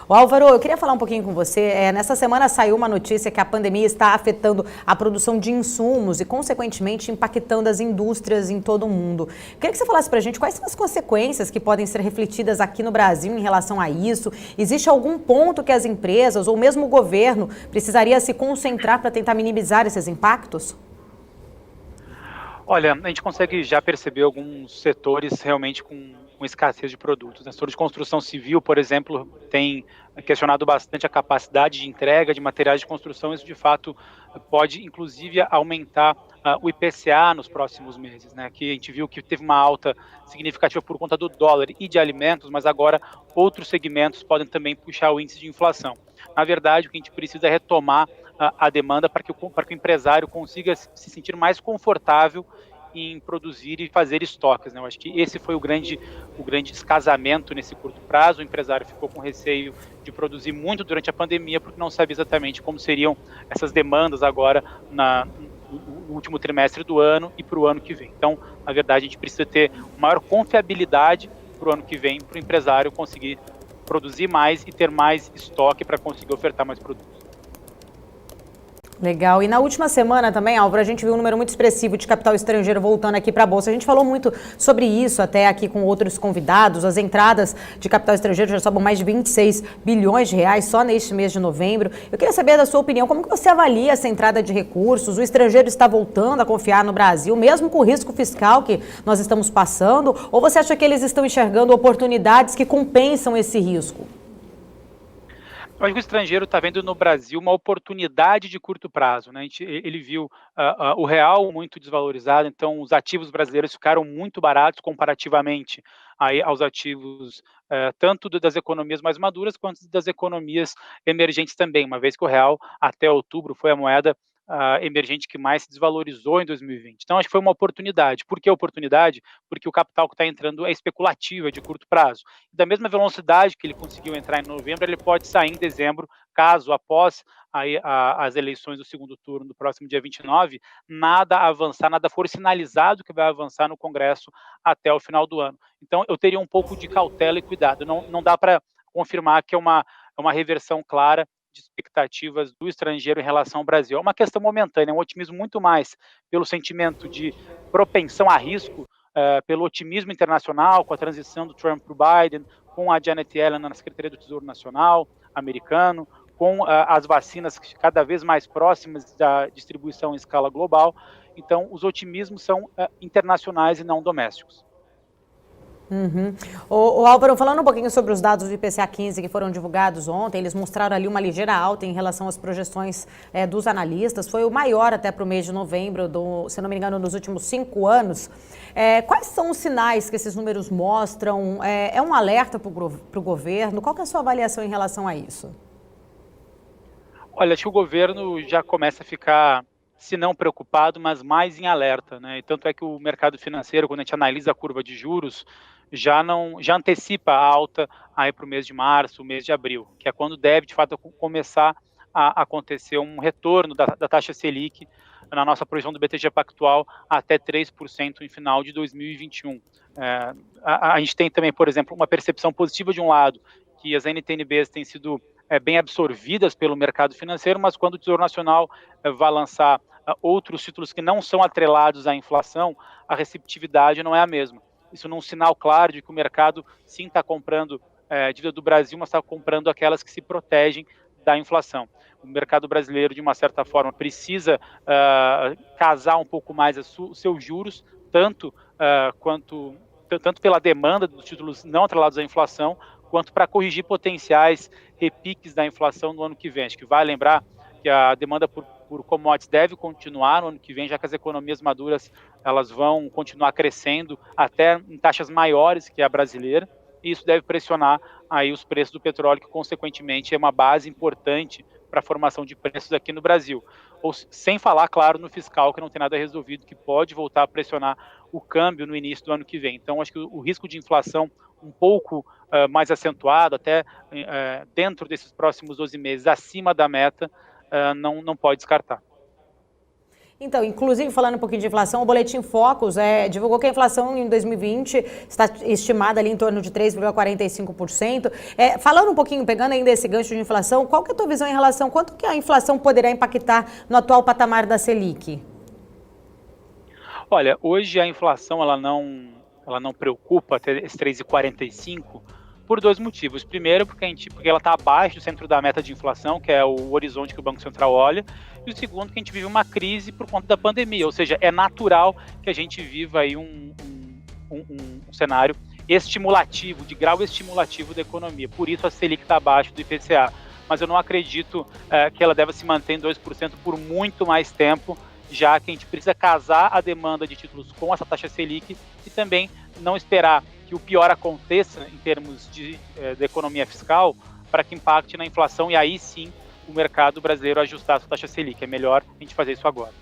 O Álvaro, eu queria falar um pouquinho com você. Nessa semana saiu uma notícia que a pandemia está afetando a produção de insumos e, consequentemente, impactando as indústrias em todo o mundo. Eu queria que você falasse para a gente quais são as consequências que podem ser refletidas aqui no Brasil em relação a isso. Existe algum ponto que as empresas ou mesmo o governo precisaria se concentrar para tentar minimizar esses impactos? Olha, a gente consegue já perceber alguns setores realmente com escassez de produtos, né? O setor de construção civil, por exemplo, tem questionado bastante a capacidade de entrega de materiais de construção. Isso, de fato, pode, inclusive, aumentar o IPCA nos próximos meses, né? Que a gente viu que teve uma alta significativa por conta do dólar e de alimentos, mas agora outros segmentos podem também puxar o índice de inflação. Na verdade, o que a gente precisa é retomar a demanda para que o empresário consiga se sentir mais confortável em produzir e fazer estoques, né? Eu acho que esse foi o grande descasamento nesse curto prazo. O empresário ficou com receio de produzir muito durante a pandemia, porque não sabia exatamente como seriam essas demandas agora no último trimestre do ano e para o ano que vem. Então, na verdade, a gente precisa ter maior confiabilidade para o ano que vem, para o empresário conseguir produzir mais e ter mais estoque para conseguir ofertar mais produtos. Legal. E na última semana também, Álvaro, a gente viu um número muito expressivo de capital estrangeiro voltando aqui para a Bolsa. A gente falou muito sobre isso até aqui com outros convidados. As entradas de capital estrangeiro já sobam mais de 26 bilhões de reais só neste mês de novembro. Eu queria saber da sua opinião, como que você avalia essa entrada de recursos? O estrangeiro está voltando a confiar no Brasil, mesmo com o risco fiscal que nós estamos passando? Ou você acha que eles estão enxergando oportunidades que compensam esse risco? Eu acho que o estrangeiro está vendo no Brasil uma oportunidade de curto prazo, né? Ele viu o real muito desvalorizado, então os ativos brasileiros ficaram muito baratos comparativamente aí aos ativos tanto das economias mais maduras quanto das economias emergentes também, uma vez que o real até outubro foi a moeda emergente que mais se desvalorizou em 2020. Então, acho que foi uma oportunidade. Por que oportunidade? Porque o capital que está entrando é especulativo, é de curto prazo. Da mesma velocidade que ele conseguiu entrar em novembro, ele pode sair em dezembro, caso após as eleições do segundo turno do próximo dia 29, nada avançar, nada for sinalizado que vai avançar no Congresso até o final do ano. Então, eu teria um pouco de cautela e cuidado. Não dá para confirmar que é uma reversão clara de expectativas do estrangeiro em relação ao Brasil. É uma questão momentânea, é um otimismo muito mais pelo sentimento de propensão a risco, pelo otimismo internacional, com a transição do Trump para o Biden, com a Janet Yellen na Secretaria do Tesouro Nacional americano, com as vacinas cada vez mais próximas da distribuição em escala global. Então, os otimismos são internacionais e não domésticos. Uhum. O Álvaro, falando um pouquinho sobre os dados do IPCA 15 que foram divulgados ontem, eles mostraram ali uma ligeira alta em relação às projeções dos analistas. Foi o maior até para o mês de novembro, se não me engano, nos últimos 5 anos. Quais são os sinais que esses números mostram? É um alerta para o governo? Qual que é a sua avaliação em relação a isso? Olha, acho que o governo já começa a ficar, se não preocupado, mas mais em alerta, né? E tanto é que o mercado financeiro, quando a gente analisa a curva de juros, já antecipa a alta aí para o mês de março, o mês de abril, que é quando deve, de fato, começar a acontecer um retorno da taxa Selic na nossa projeção do BTG Pactual até 3% em final de 2021. A gente tem também, por exemplo, uma percepção positiva de um lado, que as NTNBs têm sido bem absorvidas pelo mercado financeiro, mas quando o Tesouro Nacional vai lançar outros títulos que não são atrelados à inflação, a receptividade não é a mesma. Isso num sinal claro de que o mercado sim está comprando dívida do Brasil, mas está comprando aquelas que se protegem da inflação. O mercado brasileiro, de uma certa forma, precisa casar um pouco mais os seus juros, tanto pela demanda dos títulos não atrelados à inflação, quanto para corrigir potenciais repiques da inflação no ano que vem. Acho que vale lembrar que a demanda por commodities deve continuar no ano que vem, já que as economias maduras elas vão continuar crescendo até em taxas maiores que a brasileira, e isso deve pressionar aí os preços do petróleo, que consequentemente é uma base importante para a formação de preços aqui no Brasil. Sem falar, claro, no fiscal, que não tem nada resolvido, que pode voltar a pressionar o câmbio no início do ano que vem. Então, acho que o risco de inflação um pouco mais acentuado, até dentro desses próximos 12 meses, acima da meta, não pode descartar. Então, inclusive, falando um pouquinho de inflação, o Boletim Focus divulgou que a inflação em 2020 está estimada ali em torno de 3,45%. Falando um pouquinho, pegando ainda esse gancho de inflação, qual que é a tua visão em relação, quanto que a inflação poderá impactar no atual patamar da Selic? Olha, hoje a inflação ela não preocupa até esse 3,45 por dois motivos. Primeiro, porque ela está abaixo do centro da meta de inflação, que é o horizonte que o Banco Central olha. E o segundo, que a gente vive uma crise por conta da pandemia, ou seja, é natural que a gente viva aí um cenário estimulativo, de grau estimulativo da economia. Por isso a Selic está abaixo do IPCA. Mas eu não acredito que ela deva se manter em 2% por muito mais tempo, já que a gente precisa casar a demanda de títulos com essa taxa Selic e também não esperar que o pior aconteça em termos de economia fiscal para que impacte na inflação e aí sim o mercado brasileiro ajustar a sua taxa Selic. É melhor a gente fazer isso agora.